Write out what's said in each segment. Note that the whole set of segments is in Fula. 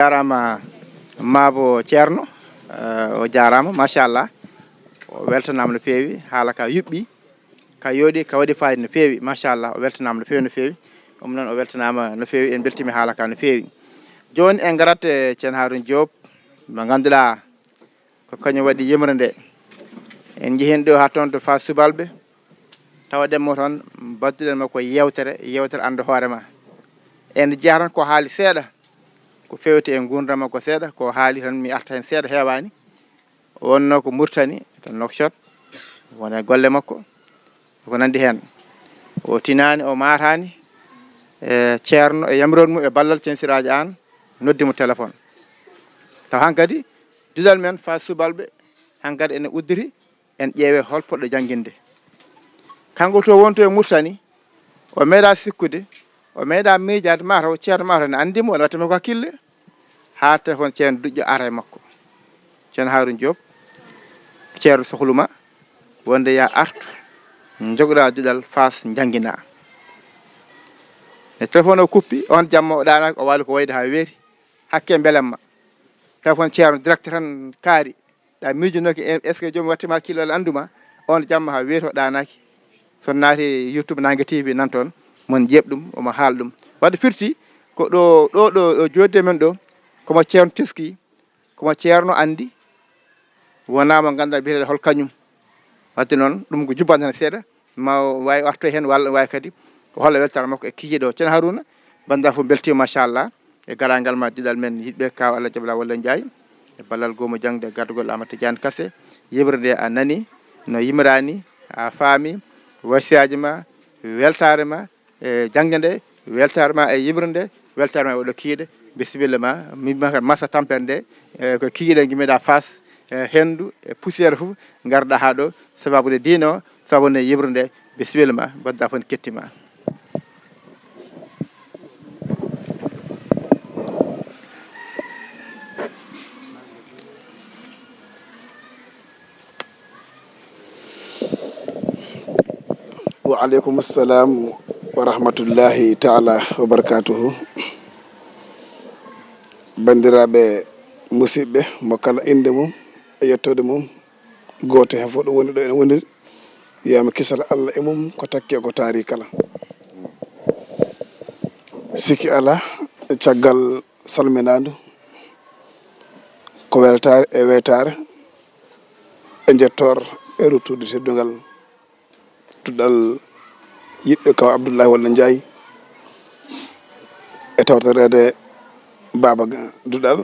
jarama Mabo Thierno o jarama machallah o weltanama no fewi haala ka yuɓɓi ka yooɗi ka waɗi fayida no fewi machallah o weltanama no fewi no fewi ɗum noon o weltanama no fewi en beltima haala ka no fewi joni en garat e ceerno Harouna Diop mo ganduɗa ko kañum waɗi yimre nde en jeehin ɗo ha toon to Fass Subalɓe tawaɗenmo toon badduɗen makko yewtere ande hoorema en jeeya tan ko haali seeɗa ko fewte e gurdam makko seeɗa ko haali tan mi arta hen seeɗa heewani wonno ko Mauritanie to Nouakchott wona golle makko ko nandi hen o tinani o matani e ceerno e yamiron mum e ballal ceerno Siraji Anne noddimo téléphone taw hankkadi dulal men Fass Subalɓe hankkadi ene uddiri en ƴeewe hol poɗɗo jangguinde kanko to wonto e Mauritanie o meeɗa sikkude o meeɗa miijade mataw ceerno mataw ne andimo ne wattami ko hakkille ha téléphone ceerno duƴƴo ara e makko ceerno Harouna Diop ceerno sohluma wonde ya artu jogoɗa duɗal Fass jangguina e téléphone o kuppi on jamma o ɗanaki o waali ko wayde ha weeti hakke beelemma téléphone ceerno direct tan kaari ɗa miijunoki est ce que jomum wattima hakkille walla anduma on jamma ha weeti o ɗanaki son naati YouTube Nangue TV nan toon mon jeeɓɗum omo haala ɗum wadde firti ko ɗo jodde men ɗo komo ceerno teski komo ceerno andi wona mo ganduɗa biyeteɗo hol kañum wadde noon ɗum ko jubbande tan seeɗa ma wawi artoy hen walla wawi kadi ko holla weltare makko e kikiɗe o ceerno Harouna bandira foof beltima machallah e garagal ma diɗal men yiɗɓe kaw Allah jaaɓala walla Ndiaye e ballal gomo jangde e gardugol Amadou Tidiane Kassé yiɓre nde a nani no yimrani a faami wasiyaji ma weltare ma e jangde nde weltare ma e yiɓre nde weltare ma e oɗo kiiɗe bisimilla ma mimma massa tampere nde ko kikiɗe guimeɗa Fass hendu e poussiére foof garɗa ha ɗo sababude diine o sababude yiɓre nde bisimilla ma badda foof ne kettima wa aleykum assalam wa rahmatullahi taala wa barakatuhu bandiraɓe musidɓe mo kala inde mum e yettode mum goto hen fof ɗo woni ɗo ene woniri wiyama kisal Allah e mum ko takke ko taari kala sikki ala caggal salminadu ko weltare e weytare e jettor e ruttude teddugal tuɗal yiɗɓe kaw Abdoullahi walla Ndiaye e tawtorede baba duɗal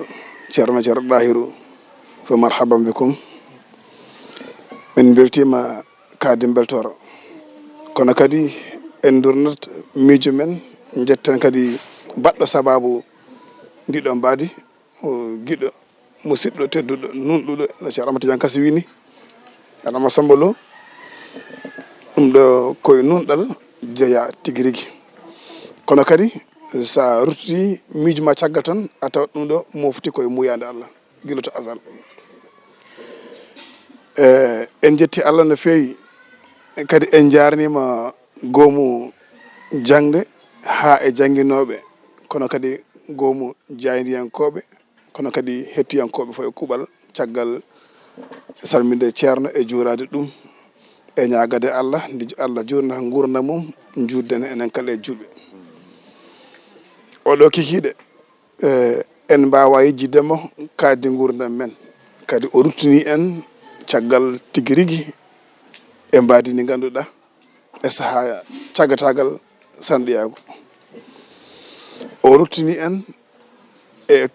ceerno Dahiru fo marhaban bikum min beltima kaadi beltoro kono kadi en durnat miijo men jetten kadi baɗɗo sababu ndiɗo mbadi o giɗo musidɗo tedduɗo nunɗuɗo no ceerno Amadou Tidiane Kassé wini Adama Samba Lo ɗum ɗo koye nunɗal jeeya tigui rigui kono kadi sa ruttiti miijo ma caggal tan a tawat ɗum ɗo mofti koye muyade Allah guila to asal en jetti Allah no fewi kadi en jarnima goomu jangde ha e jangguinoɓe kono kadi goomu jaydiyankoɓe kono kadi hettiyankoɓe fo e kuuɓal caggal salminde ceerno e juurade ɗum e ñagade Allah ndi Allah jurna gurdam mum judden enen kala e julɓe oɗo kikiɗe en mbawa yejjidemo kaddi gurdam men kadi o ruttini en caggal tigui rigui e mbadi ndi ganduɗa e saaha caggatagal sanɗiyago o ruttini en e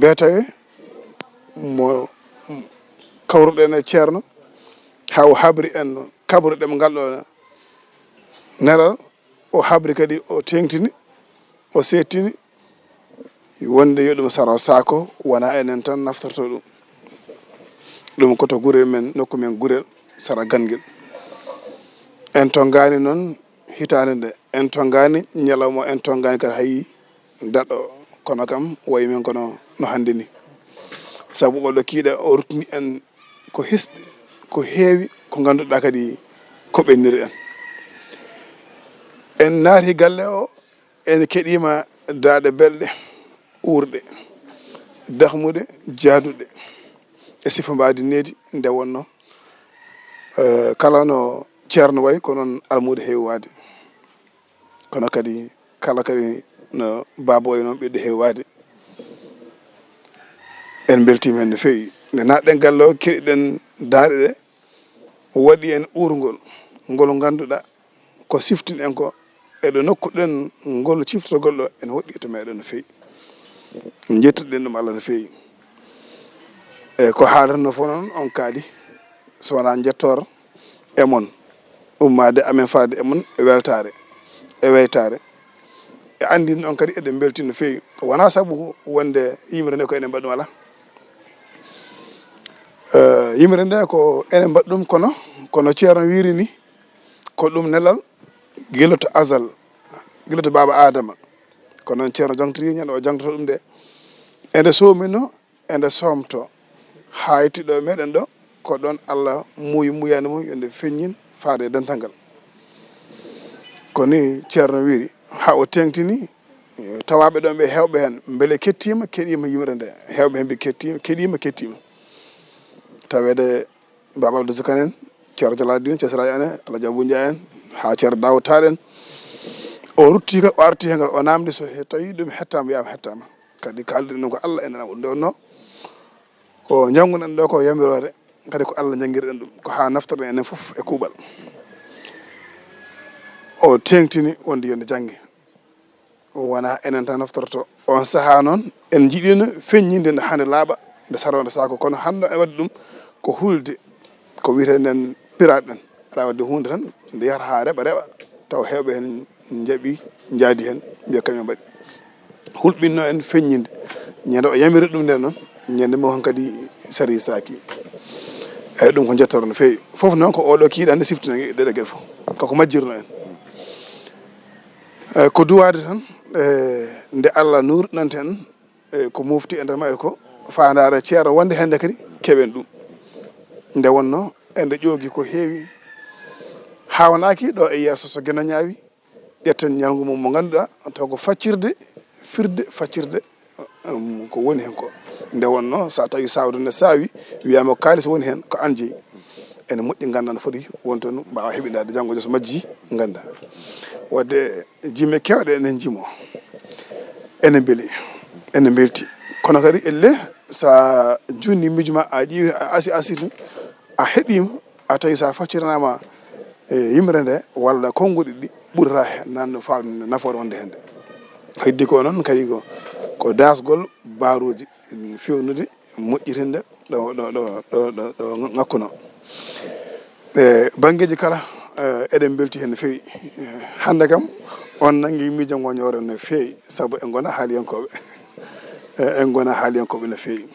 beetawe mo kawruɗen e ceerno ha o habri en kabaruɗemo ngal ɗo nelal o habri kadi o tengtini o settini wonde yo ɗum saro sako wona enen tan naftorto ɗum koto gurel men nokku men gurel sara ganguel en tongani noon hitande nde en tongani ñalawma en tongani kadi hayi daɗo kono kam wayi men kono no hande ni saabu oɗo kiiɗe o ruttini en ko hisɗi ko heewi ko ganduɗa kadi ko ɓenniri en naati galle o en keɗima daade belɗe urde dahmude jaaduɗe e sifa mbadi needi nde wonno kala no ceerno wayi ko noon almude heewi waade kono kadi kala kadi no baaba wayi noon ɓiɗɗo heewi waade en beltima hen no feewi nde natɗen galle o keɗiɗen daaɗe ɗe waɗi en uurgol ngol ganduɗa ko siftin en ko eɗo nokkuɗen ngol ciftogol ɗo ene woɗɗi to meɗen no feewi jettiɗen ɗum Allah no feewi eyyi ko haalatno fof noon on kaali so wona jettoro e mon ummade amen faade e mon e weltare e weytare e andin on kadi eɗen belti no feewi wona saabu wonde yimre nde ko enen mbaɗɗum ala yimre nde ko enen mbaɗɗum kono ceerno wiiri ni ko ɗum nelal guila to asal guila to baba adama ko noon ceerno jangtori ñande o jangtoto ɗum de ende soomino ende somto ha yettiɗo meɗen ɗo ko ɗon Allah muyani mum yonde feññin faade e dental ngal koni ceerno wiiri ha o tengtini tawaɓe ɗon ɓe hewɓe hen beele kettima keɗima yimre nde hewɓe hen ɓe kettima tawede baba Abdou Zakane en ceerno Jaladine Cesraji ane Alaji Abou Ndiaye en ha ceerno Daoud Tall en o rutti o arti hen ngal o namdi so tawi ɗum hettama wiyama hettama kadi kalduɗen ɗum ko Allah enen nde wonno ko jangguɗen ɗo ko yamirore kadi ko Allah jangguirɗen ɗum ko ha naftorɗen enen foof e kuuɓal o tengtini wonde yonde jangge wona enen tan naftorto on saaha noon en jiiɗino feññinde nde hande laaɓa nde saronde saako kono hande e wadde ɗum ko hulde ko wiyete nden piraɗe ɗen aɗa wadde hunde tan nde yahata ha reɓa taw hewɓe hen jaaɓi jaadi hen mbiya kañum mbaɗi hulɓinno en feññinde ñande o yamiri ɗum nden noon ñande mo kadi sari saki eyyi ɗum ko jettoro no feewi foof noon ko oɗo kiiɗa hande siftino ɗeɗe gueɗe foof koko majjirno en ko duwade tan nde Allah nurɗinante en ko mofti e nder mayre ko fandare ceero wonde hende kadi keɓen ɗum nde wonno ende ƴoogi ko heewi hawnaki ɗo e yeeso so gueno ñaawi ƴetten ñalngu mum mo ganduɗa taw ko faccirde faccirde ko woni hen ko nde wonno sa tawi sawde nde sawi wiyama ko kalis woni hen ko an jeeyi ene moƴƴi ganda no foti wonto mbawa heeɓindade janggo so majji ganda wadde jimme kewɗe enen jimo ene beeli ene belti kono kadi elle sa junni mijuma a ƴiwi a asiri a heeɓima a tawi sa facciranama yimre nde walla konguɗi ɗi ɓurata hen nanno fawde nafoore wonde hende heddi ko noon kadi ko dasgol baruji fewnude moƴƴirinde ɗo ngakkuno banggueji kala eɗen belti hen no fewi hande kam on nanggui miijo goñore no fewi saabu en gona haaliyankoɓe no fewi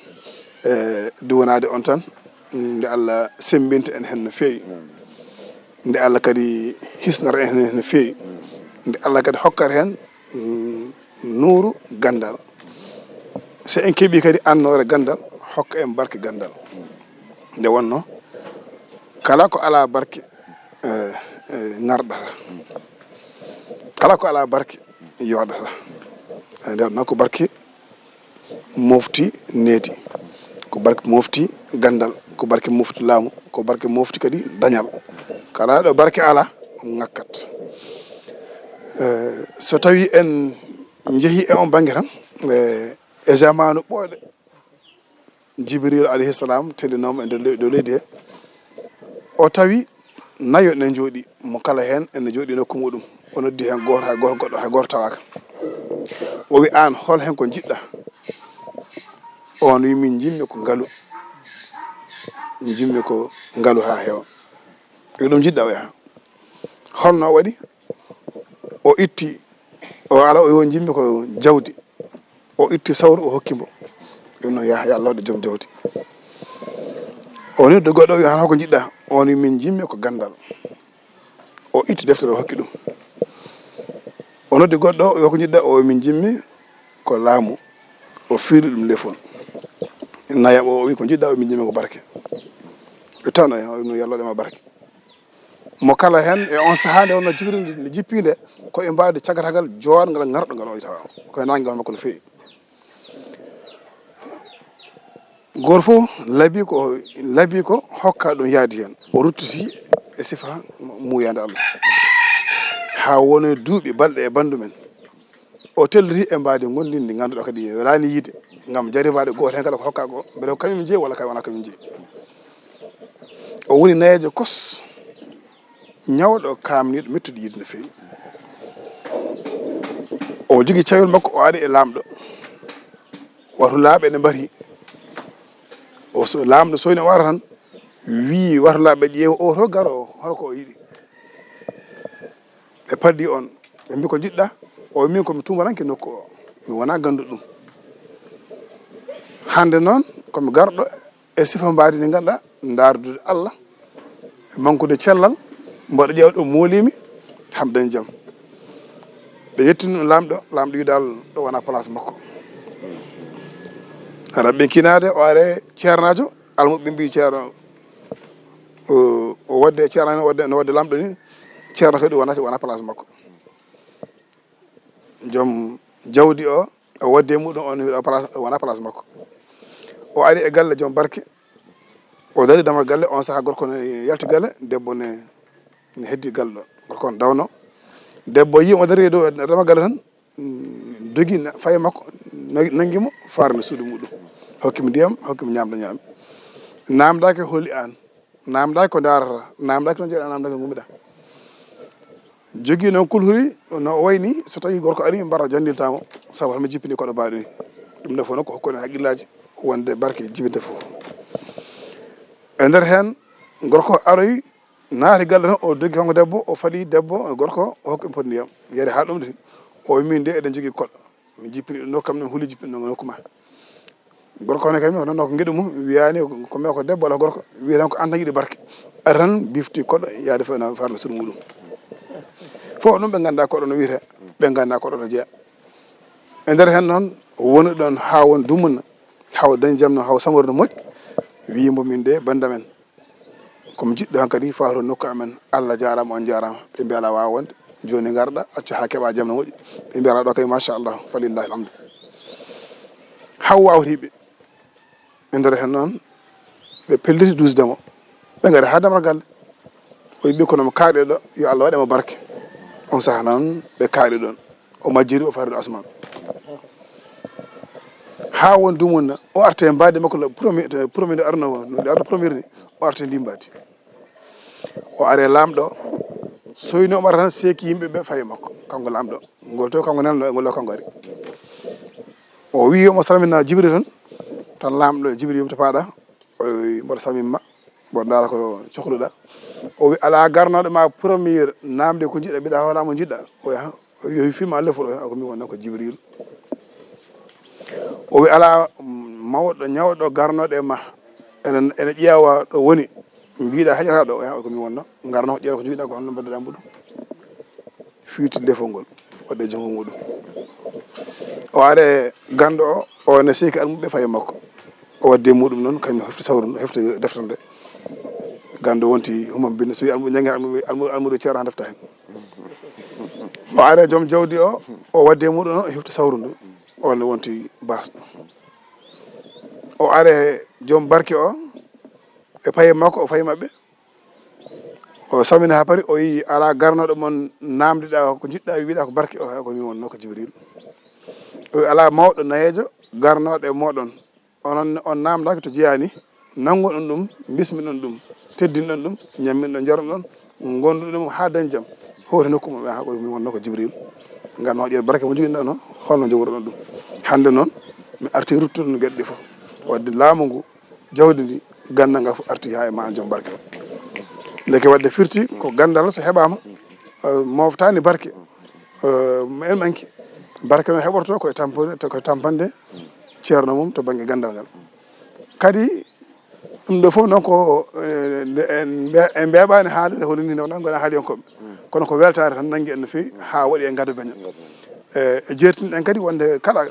duwanade on tan nde Allah sembinta en hen no fewi nde Allah kadi hisnata en hen no fewi nde Allah kadi hokkata hen nuuru gandal so en keeɓi kadi annore gandal hokka en barke gandal nde wonno kala ko ala barke garɗata kala ko ala barke yoɗata nde wonno ko barke mofti needi ko barke mofti gandal ko barke mofti laamu ko barke mofti kadi dañal kala ɗo barke ala ngakkat so tawi en jeehi e on banggue tan e jamanu ɓooɗe Jibril alayhi salam teddinomo e dow leydi he o tawi nayo ne jooɗi mo kala hen ene jooɗi nokku muɗum o noddi hen goto hay goto goɗɗo hay goto tawaka o wi an hol hen ko jiɗɗa on wi min jimmi ko ngaalu ha heewa e ɗum jiɗɗa o yaha holno waɗi o itti o ala o yo jimmi ko jawdi o itti sawru o hokkimo ɗum noon yaha yallode joom jawdi o noddi goɗɗo o wi han holko jiɗɗa on wi min jimmi ko gandal o itti deftere o hokki ɗum o noddi goɗɗo o wi holko jiɗɗa o wi min jimmi ko laamu o fiiri ɗum lefol nayaɓo o wi ko jiɗɗa o wi min jimmi ko barke ɓe tawno hen o wi no yallodema barke mo kala hen e on saaha nde wonno Jibril nde jippinde ko e mbawde cagatagal joɗgal garɗo ngal o tawa koye nangue makko no fewi goto fof laabi ko hokka ɗum yaadi hen o ruttiti e sifa muyande Allah ha woni duuɓi balɗe e bandu men o telliti e mbadi gondindi ndi ganduɗa kadi welani yiide gam jaribaɗe goto hen kala ko hokka ko beele ko kañum jeeyi walla wona kañum jeeyi o woni nayejo kos ñawɗo kamniɗo mettuɗo yiide no fewi o jogui cawel makko o ari e lamɗo watu laaɓe ne mbari o lamɗo soyni o wara tan wi watu laaɓe ƴeewa o to garo holko o yiiɗi ɓe paddi on ɓe mbi ko jiɗɗa o min komi tumaranke nokku o mi wona ganduɗo ɗum hande noon komi garɗo e sifa mbadi ndi ganduɗa dardude Allah e mankude cellal mbaɗo ƴeewa ɗo molimi ham dañ jaam ɓe yettini ɗum lamɗo wi dal ɗo wona place makko raɓɓe kinade o are ceernajo almuɓe mbi ceerno o wadde ceerno no wadde lamɗo ni ceerno kadi wona place makko joom jawdi o wadde muɗum on wiɗo place wona place makko o ari e galle joom barke o dari damal galle on saaha gorko ne yalti galle debbo ne heddi galle ɗo gorko on dawno debbo yimo dari dow damal galle tan dogui faye makko nanguimo farno suudu muɗum hokkimi ndiyam hokkimi ñamdo ñaami namdaki hooli an namdaki ko darata namdaki noon jeeɗa namdaki no gummiɗa jogui noon kulhuri no wayni so tawi gorko ari mbara jandiltamo saabu hatmi jippini koɗo mbaɗo ni ɗum nde fof noon ko hokkude haqqillaji wonde barke jibinde foof e nder hen gorko aroyi naati galle tan o dogui kanko debbo o faɗi debbo gorko o hokkimi poti ndiyam yeeri ha ɗum de o wi min de eɗen jogui koɗɗo mi jippini ɗum nokkam huuli jippini ɗum nokkuma gorko ne kadi mi nonno ko gueɗu mum wiyani ko mi ko debbo walla gorko wiya tan ko an tan yiiɗi barke ari tan bifti koɗɗo yaade fo no farno suudu muɗum fof ɗum ɓe ganda koɗo no wiyete ɓe ganda koɗo no jeeya e nder hen noon woni ɗon ha won dumunna haw dañ jaam no haw samori no moƴƴi wimo min de bandamen komi jiɗɗo han kadi fato nokku amen Allah jarama on jarama ɓe mbi ala wawa wonde joni garɗa acca ha keeɓa jaam no moƴƴi ɓe mbi ala ɗo kay machallah falillahi alhamdu haw wawtiɓe e nder hen noon ɓe pelliti dusdemo ɓe gaari ha damal galle o yiɓi kono mo kaaɗe ɗo yo Allah waɗemo barke on saaha noon ɓe kaaɗi ɗon o majjiri o fari ɗo asman ha won dumunna o arte mbadi makko premier nde arno nde arno premier ni o arte ndimbadi o are lamɗo soyni o mara tan seeki yimɓeɓe faye makko kanko lamɗo ngol to kanko nelno e ngol kanko ari o wi omo salmina jibril tan lamɗo jibril to paɗa o mboɗo salminma mboɗo dara ko cohluɗa o wi ala garnoɗo ma premier namde ko jiɗɗa mbiɗa hoolamo jiɗɗa o yaha yo filma lefol o ko min wonno ko jibril o wi ala mawɗo ñawɗo garnoɗo e ma ene ƴeewa ɗo woni mbiɗa haƴata ɗo o yaha ko min wonno garno ƴeewa ko joguiɗa ko honno mbadduɗa mbuɗum firti lefol ngol waɗe junggo muɗum o are ganɗo o ne seeki almuɓe faye makko o wadde muɗum noon kañum hefti sawru hefti deftere nde ganndo wonti humam binde so wi almuɓe jangi almuɗo ceerno han defta hen o are joom jawdi o wadde muɗum noon o hefti sawru ndu on wonti basɗo o are joom barke o e paye makko o fayi mabɓe o samini ha paari o yi ala garnoɗo mon namdiɗa ko jiɗɗa wiiɗa ko barke o ko mi wonno ko jibril o wi ala mawɗo nayejo garnoɗo e moɗon onon on namdaki to jeyani nanguɗon ɗum bismiɗon ɗum teddinɗon ɗum ñamminɗon jaruɗon gonduɗum ha dañ jaam howti nokku mum ha ko mi wonno ko jibril ganno ƴeew barke mo joguinoɗo noon holno jogorɗon ɗum hande noon mi arti ruttude no gueɗe ɗe foof wadde laamu ngu jawdi ndi gandal ngal fof arti ha e ma joom barke o leke wadde firti ko gandal so heɓama moftani barke en manki barke noon heɓorto koye tampande ceerno mum to banggue gandal ngal kadi ɗum ɗo fof noon ko en mbeɓani haalde hono ni noon gona haali on koɓe kono ko weltare tan nangui en no fewi ha waɗi e gaado beña e jertiniɗen kadi wonde kala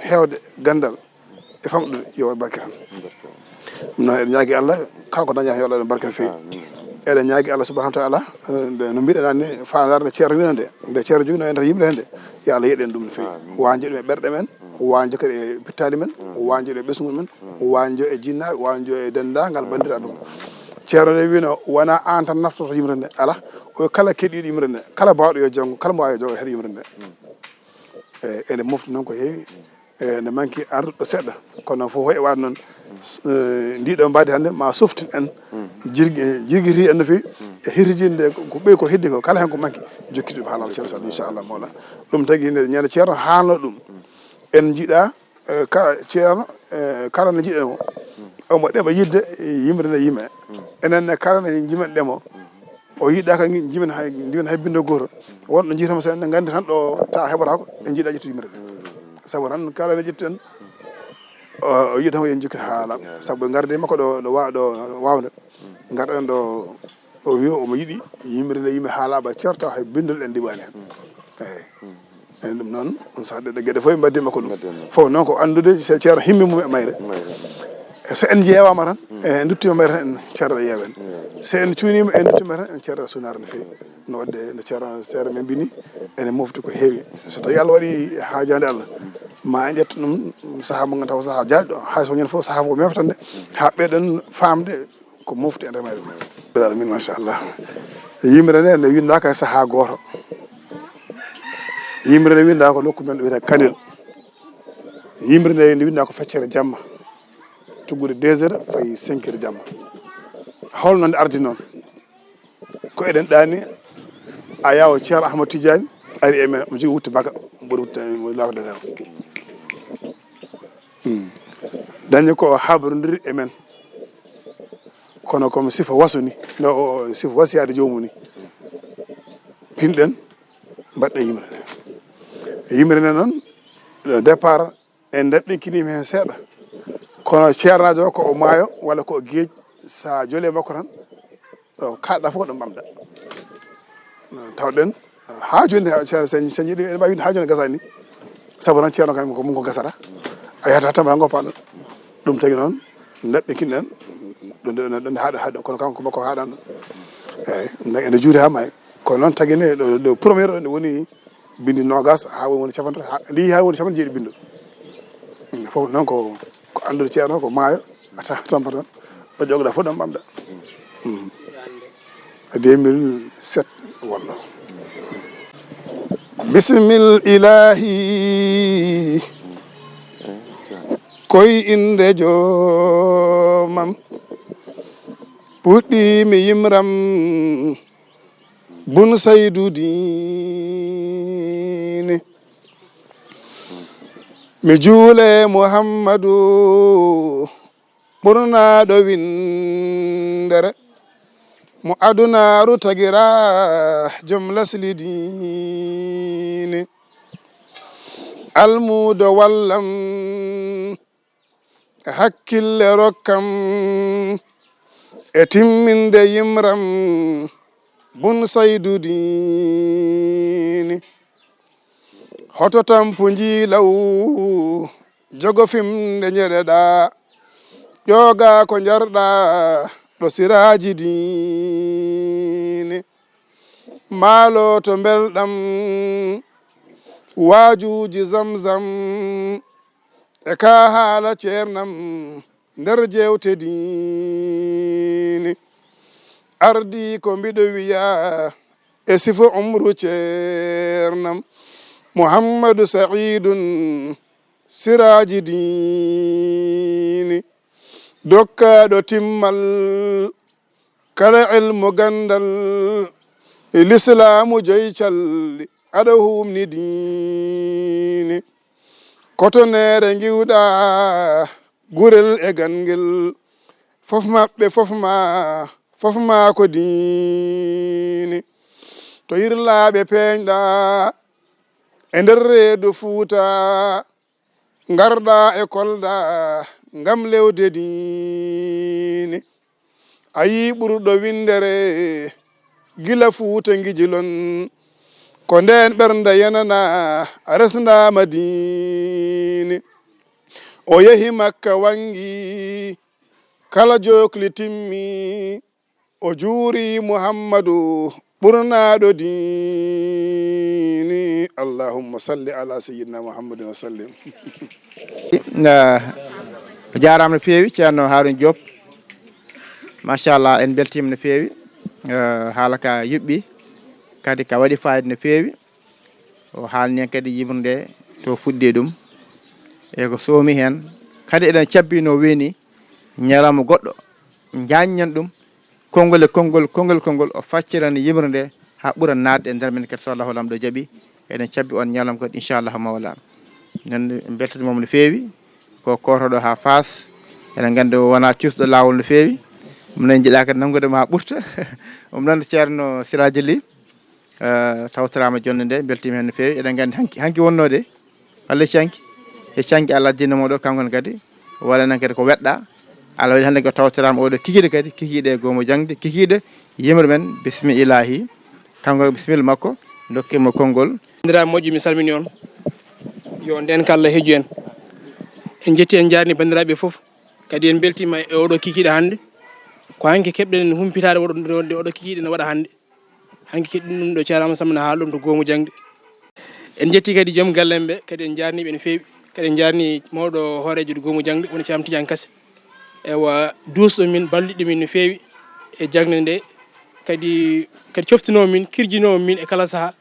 hewde gandal e famɗude yo waɗ barke tan ɗum noon eɗen ñaagui Allah kala ko daña yo Allah waɗan barke no fewi eɗen ñaagui Allah subahanahu wa taala no mbiɗen anni fandare nde ceerno wino nde ceerno jogui no enter yimɓe nde yo Allah yeɗen ɗum no fewi waji ɗum e ɓerɗe men wanjo kadi e pittali men wanjo e ɓesgol men wanjo e jinnaɓe wanjo e dendagal bandiraɓe ko ceerno nde wino wona an tan naftoto yimre nde ala o kala keɗiɗo yimre nde kala bawɗo yo janggo kala mo wawi jogo heeɗo yimre nde eyyi ene mofti noon ko heewi ene manqui arduɗo seɗɗa kono fof hoye waade noon ndiɗo mbadi hannde ma softin en jirguiti en no fewi e hirjinde ko ɓeyi ko heddi ko kala hen ko manqui jokkiti ɗum haalama ceerno Sadio inchallah mawla ɗum tagui ñande ceerno haalno ɗum en jiiɗa ceerno kala no jiiɗen o omo ɗeɓa yidde yimre nde yime enenne kala ne jimen ɗemo o yiɗɗa ka jimen hay bindo goto wonɗo jiitama so en gandi tan ɗo ta heɓata ko en jiiɗa ƴettude yimre nde saabu tan kala ne ƴetti en o yiɗa tan ko yen jokkita haalam saabu garde makko ɗo wawde garɗen ɗo o wi omo yiiɗi yimre nde yimɓe haalaɓa ceerta hay bindol en ɗiɓani hen eyyi eyyi ɗum noon on saaha ɗeɗe gueɗe foof mbaddi makko ɗum foof noon ko andude ceerno himmi mum e mayre so en jeewama tan en duttima mayre tan en ceerno yeewen so en cuunima en duttima tan en ceerno sunare no fewi no wadde no ceerno men mbini ene mofti ko heewi so tawi Allah waɗi haajade Allah ma en ƴetta ɗum saaha mo ganduɗa ko saaha jaaɗɗo hay so ñande foof saaha ko meftande ha ɓeɗen famde ko mofti e nder mayre ɗum min machallah yimre nde ne windaka e saaha goto yimre nde winda ko nokku men ɗo wiyete Kanel yimre nde winda ko feccere jamma tuggude 2 heures fayi 5 heures jamma holno nde ardi noon ko eɗen ɗani a yawo ceerno Ahmadou Tidiane ari e men omo jogui wutte baga ɓuri wutte lawde nen dañi ko habrodiri e men kono komi sifa waso ni no sifa wasiyade jomum ni pinɗen mbaɗɗen yimre nde yimre nde noon départ en daɓɓinkinima hen seeɗa kono ceernajo o ko o maayo walla ko gueej sa joole makko tan ɗo kaɗɗa fof ko ɗo ɓamɗa tawɗen ha joni ceerno sa jiiɗi ene mbawi winde ha joni gasani ni saabu tan ceerno kam ko mum ko gasata a yahata hatta ma goppaɗon ɗum tagui noon daɓɓinkinɗen ɗo haɗa kono kanko makko haɗano eyyi ene juuri ha maayi kono noon taguine ɗo premiére o nde woni bindi nogas ha woni capantati ndi ha woni capanɗe jeeɗi bindu foof noon ko andude ceerno ko maayo a tampa toon ɗo jogɗa fof ɗon ɓamɗa 2007 wonno bisimil ilahi koye inde jomam puɗɗimi yimram bun Saydou Dine mi juule Muhammadou ɓurnaɗo windere mo adunaru tagira joom lasli dine almudo wallam hakkille rokkam e timminde yimram bun Saydou Dine hoto tampo jiilaw jogo fimde jeɗeɗa ƴooga ko jarɗa ɗo siraji dine maalo to belɗam waajuji zamzam e ka haala ceernam nder jewte dine ardi ko mbiɗo wiya e sifo umru ceernam Mouhammadou Saidun siraji dine dokkaɗo timmal kala ilmu gandal l'islamu joycalli aɗa humni dine kotonere giwɗa gurel e gangel fof maɓɓe fof ma ko dine to yirlaɓe peñɗa e nder reedu Fuuta garɗa e kolɗa ngam lewde dine ayi ɓurɗo windere gila Fuuta gijilon ko nden ɓernde yanana resdama dine o yehi Makka wangi kala jokli timmi o juuri Muhammadou ɓurnaɗo dini allahumma salli ala sayyidina muhammadin wa sallim. jarama no feewi ceerno Harouna Diop machallah en beltima no feewi haala ka yuɓɓi kadi ka waɗi fayida no feewi o haalni hen kadi yimrude to fuɗɗi ɗum e ko soomi hen kadi eɗen cabbi no weeni ñalawma goɗɗo jaññan ɗum konngol o facciran yimrude ha ɓuura nadde e nder men kadi so Allahu lamɗo jaaɓi eɗen cabbi on ñalawma kadi inchallahu mawla nen beltanimamo no feewi ko kotoɗo ha Fass eɗen gandi wona cusɗo lawol no feewi minen jiiɗa kadi nanggudema ha ɓurta ɗum noon ceerno Siraji Ly tawtorama jonde nde beltima hen no feewi eɗen gandi hanki wonnode walla canki Allah addinamo ɗo kankone kadi walla nan kadi ko weɗɗa Allah waɗi hande ko tawtorama oɗo kikiɗe kadi kikiɗe gomo jangde kikiɗe yimre men bismillahi kanko bisimilla makko dokkimo konngol. Bandiraɓe moƴƴi mi salmini on yo nden ko Allah heeju en jetti en jarni bandiraɓe foof kadi en beltima e oɗo kikiɗe hande ko hanki keɓɗen humpitade wonde oɗo kikiɗe no waɗa hande hanki keɗɗin ɗum ɗo ceerama Samba ne haala ɗum to gomu jangde en jetti kadi joom galle en ɓe kadi en jarniɓe no fewi kadi en jarni mawɗo hoorejo to gomu jangde woni Thiam Tidiane Kassé ewa dusɗo min balliɗo min no fewi e jangde nde kadi coftinowo min kirjinowo min e kala saaha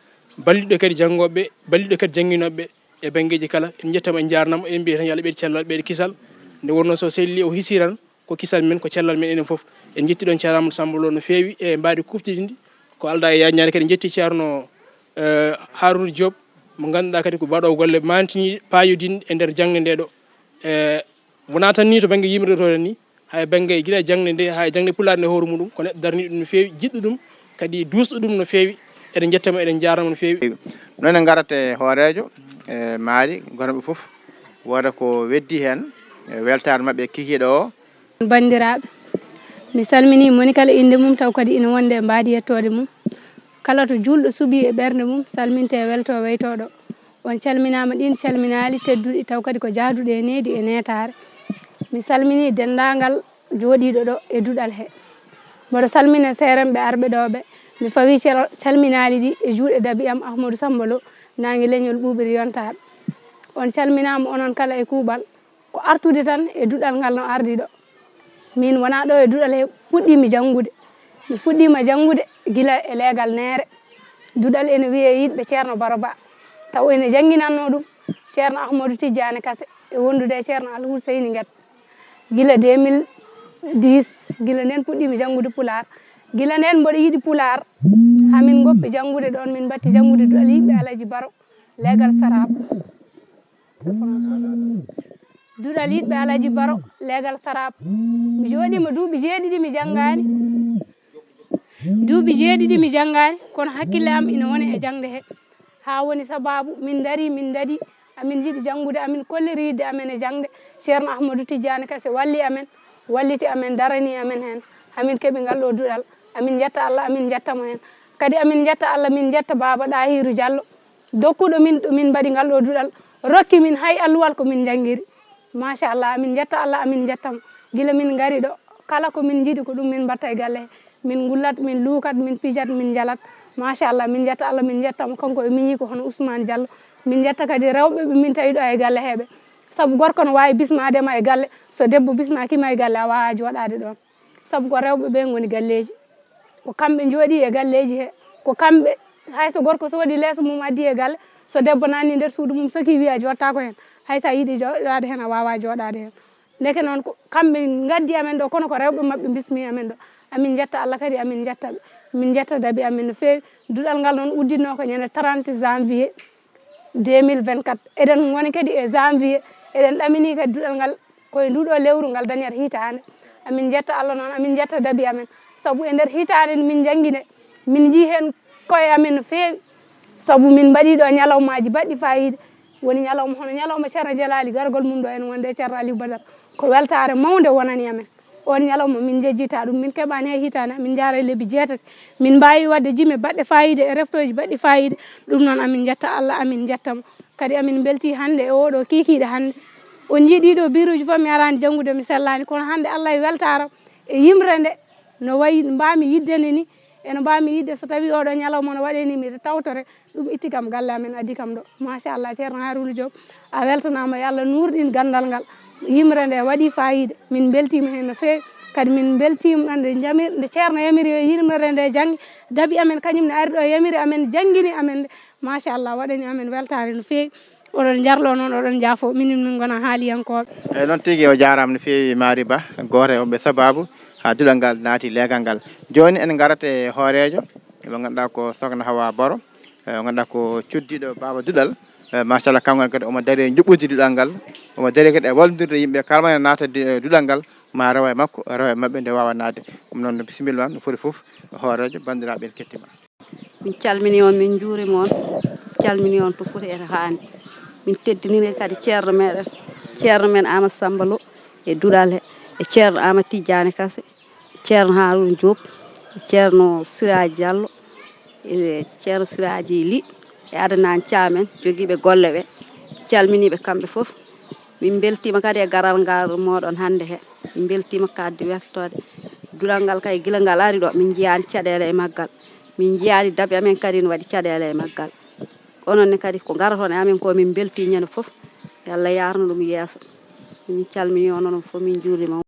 balliɗo kadi janggoɓe balliɗo kadi jangguinoɓe e banggueji kala en jettamo en jarnamo en mbiya tan yo Allah ɓeyde cellal ɓeyde kisal nde wonno so selli o hisi tan ko kisal men ko cellal men enen foof en jetti ɗon ceerno Samba Lo no fewi e mbaɗi kuftidinde ko alda e yajnade kadi en jetti ceerno Harouna Diop mo ganduɗa kadi ko mbaɗo golle mantini payodinde e nder jangde nde ɗo wona tan ni to banggue yimretoɗe ni hay banggue guila jangde nde ha jangde pulade nde hoore muɗum ko neɗɗo darni ɗum no fewi jiɗɗo ɗum kadi dusɗo ɗum no fewi eɗen jettamo eɗen jarnamo no fewi noon en garat e hoorejo e maari gonɓe foof woda ko weddi hen weltare mabɓe kikiɗo o. bandiraɓe mi salmini moni kala inde mum taw kadi ina wonde e mbadi yettode mum kala to julɗo suuɓi e ɓerde mum salminte welto waytoɗo on calminama ɗin calminali tedduɗi taw kadi ko jaaduɗe e needi e netare mi salmini dendagal jooɗiɗo ɗo e duɗal he mboɗo salmina serenɓe arɓe ɗoɓe mi fawi calminali ɗi e juuɗe daabi am Ahmadou Samba Lo nangue leñol ɓuɓiri yontaɓe on calminama onon kala e kuuɓal ko artude tan e duɗal ngal no ardi ɗo min wona ɗo e duɗal he puɗɗimi janggude mi fuɗɗima janggude guila e leegal nere duɗal ene wiye yiɗɓe ceerno Baro Ba taw ene jangguinanno ɗum ceerno Ahmadou Tidiane Kassé e wondude e ceerno Alhoury Seyni Guet guila 2010 guila nden puɗɗimi janggude Pulaar guila nden mboɗo yiiɗi Pulaar hamin goppi janggude ɗon min batti janggude duɗal yiɓɓe Alaji Baro leegal Sarab duɗal yiɗɓe Alaji Baro leegal Sarab mi jooɗima duuɓi jeeɗiɗi mi janggani duuɓi jeeɗiɗi mi janggani kono hakkille am ina woni e jangde he ha woni sababu min daari amin jiiɗi janggude amin kolliri yidde amen e jangde ceerno Ahmadou Tidiane Kassé walli amen walliti amen darani amen hen hamin keeɓi ngal ɗo duɗal amin jetta Allah amin jettamo hen kadi amin jetta Allah min jetta Baba Ɗahiru Diallo dokkuɗo min ɗo min mbaɗi ngal ɗo duɗal rokki min hay alluwal ko min janggiri machallah amin jetta Allah amin jettamo guila min gari ɗo kala ko min jiiɗi ko ɗum min mbatta e galle he min gullat min luukat min pijat min jalat machallah min jetta Allah min jettamo kanko e miñi ko hono Ousmane Diallo min jetta kadi rewɓe ɓe min tawi ɗo e galle heɓe saabu gorko no wawi bismadema e galle so debbo bismakima e galle a wawa joɗade ɗon saabu ko rewɓe ɓe goni galleji ko kamɓe jooɗi e galleji he ko kamɓe hayso gorko soodi leeso mum addi e galle so debbo nanni nder suudu mum soki wiya jotta ko hen haysa yiiɗi joɗade hen a wawa joɗade hen ndeke noon ko kamɓe gaddi amen ɗo kono ko rewɓe mabɓe bismi amen ɗo amin jetta Allah kadi amin jettaɓe min jetta daabi amin no fewi duɗal ngal noon udditno ko ñande 30 janvier 2024 eɗen goni kadi e janvier eɗen ɗamini kadi duɗal ngal koye nduɗo lewru ngal dañata hitande amin jetta Allah noon amin jetta daabi amen saabu e nder hitande min jangguine min jii hen koye amen no fewi saabu min mbaɗi ɗo ñalawmaji baɗɗi fayida woni ñalawma hono ñalawma ceerno Djalali gargol mum ɗo en wonde e ceerno Aliou Badara ko weltare mawde wonani amen on ñalawma min jejjita ɗum min keɓani hay hitande min jaara e lebbi 6 min mbawi wadde jimi baɗɗe fayida e reftoji baɗɗi fayida ɗum noon amin jetta Allah amin jettamo kadi amin belti hande e oɗo kikiɗe hande on jiiɗiɗo biruji fof mi arani janggude mi sellani kono hande Allah e weltaram e yimre nde no wayi mbami yiddene ni ene mbami yidde so tawi oɗo ñalawma no waɗeni mi tawtore ɗum itti kam galle amen addi kam ɗo machallah ceerno Harouna Diop a weltanama yo Allah nurɗin gandal ngal yimre nde waɗi fayida min beltima hen no fewi kadi min beltima nde ceerno yamiri yimre nde janggi daaɓi amen kañumne ari ɗo yamiri amen jangguini amen machallah waɗani amen weltare no fewi oɗon jarlo noon oɗon jaafo minin min gona haaliyankoɓe eyyi noon tigui o jarama no fewi Mary Ba goto e omɓe sababu ha duɗal ngal naati leegal ngal joni en garat e hoorejo mo ganduɗa ko Sokhna Hawa Baro o ganduɗa ko coddiɗo baba duɗal machallah kanko kadi omo daari e juɓɓudi duɗal ngal omo daari kadi e wallodirde yimɓe kala mo naata duɗal ngal ma rawa e makko rawa e mabɓe nde wawa nadde ɗum noon bisimilla on no foti foof hoorejo bandiraɓe en kettima min calmini on min juurima on calmini on to foti ete hande min teddiniri kadi ceerno meɗen ceerno men Amadou Samba Lo e duɗal he e ceerno Amadou Tidiane Kassé e ceerno Harouna Diop e ceerno Siraji Diallo e ceerno Siraji Ly e Adanane Thiamen joguiɓe golle ɓe calminiɓe kamɓe foof min beltima kadi e garal ngal moɗon hande he min beltima kadde weftode duɗal ngal kay guila ngal ari ɗo min jiyani caɗele e maggal min jiyani daaɓi amen kadi ne waɗi caɗele e maggal ononne kadi ko garaton e amen ko min belti ñande foof yo Allah yarnu ɗum yeeso min calmini on onon foof min juurima